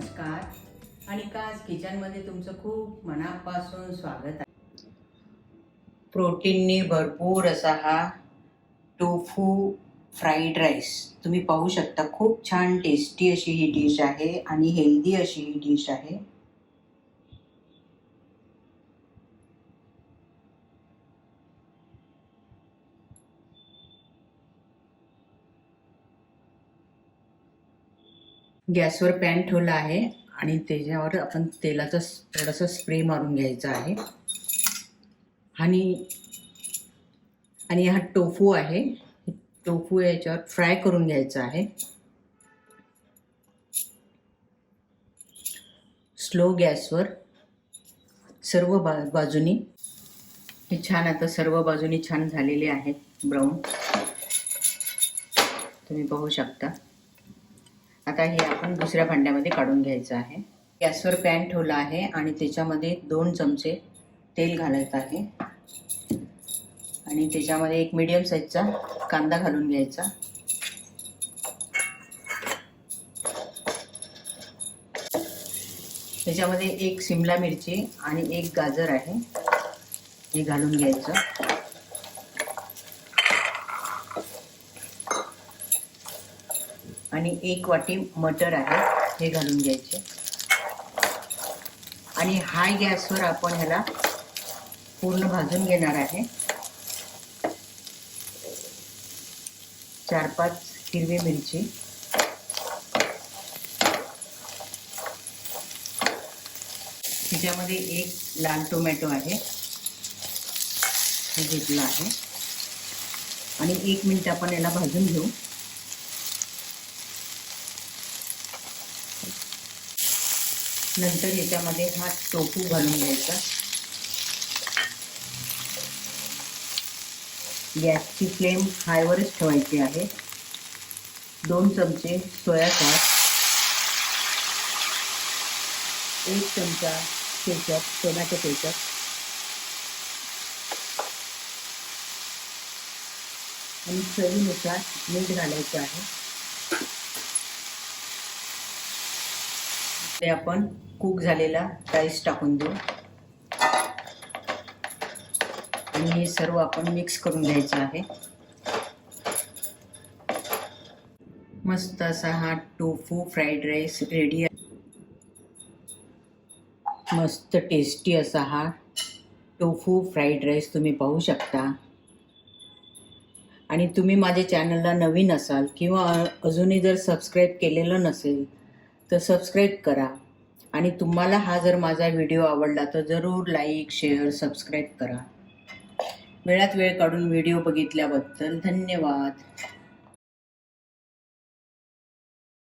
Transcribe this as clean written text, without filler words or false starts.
नमस्कार. अनिकाज किचनमध्ये तुमचं खूप मनापासून स्वागत आहे. प्रोटीनने भरपूर असा हा टोफू फ्राईड राईस तुम्ही पाहू शकता. खूप छान टेस्टी अशी ही डिश आहे आणि हेल्दी अशी ही डिश आहे. गॅसवर पॅन ठेवला आहे आणि त्याच्यावर आपण तेलाचा थोडासा स्प्रे मारून घ्यायचा आहे. आणि हा टोफू आहे, टोफू याच्यावर फ्राय करून घ्यायचा आहे. स्लो गॅसवर सर्व बाजूनी हे छान, आता सर्व बाजूनी छान झालेले आहेत ब्राऊन, तुम्ही पाहू शकता. आता हे आपण दुसऱ्या भांड्यामध्ये काढून घ्यायचं आहे. गॅसवर पॅन ठेवला आहे आणि त्याच्यामध्ये 2 चमचे तेल घालायचं आहे आणि त्याच्यामध्ये एक मीडियम साईजचा कांदा घालून घ्यायचा. त्याच्यामध्ये एक शिमला मिरची आणि एक गाजर आहे, हे घालून घ्यायचं. आणि 1 वाटी मटर आहे, हे घालून घ्यायचे. आणि हाय गॅसवर आपण ह्याला पूर्ण भाजून घेणार आहे. 4-5 हिरवी मिरची, त्याच्यामध्ये 1 लाल टोमॅटो आहे, हे घेतलं आहे. आणि 1 मिनिट आपण याला भाजून घेऊ. नंतर याच्यामध्ये हा टोफू घालून घ्यायचा. गॅसची फ्लेम हायवरच ठेवायची आहे. 2 चमचे सोया सॉस, 1 चमचा केचप, टोमॅटो केचप, आणि चवीनुसार मीठ घालायचं आहे. ते आपण कुक झालेला राईस टाकून देऊ आणि हे सर्व आपण मिक्स करून घ्यायचं आहे. मस्त असा हा टोफू फ्राईड राईस रेडी आहे. मस्त टेस्टी असा हा टोफू फ्राईड राईस तुम्ही पाहू शकता. आणि तुम्ही माझ्या चॅनलला नवीन असाल किंवा अजूनही जर सबस्क्राईब केलेलं नसेल तर सबस्क्राईब करा. आणि तुम्हाला हा जर माझा व्हिडिओ आवडला तर जरूर लाईक, शेअर, सबस्क्राईब करा. वेळात वेळ काढून व्हिडिओ बघितल्याबद्दल धन्यवाद.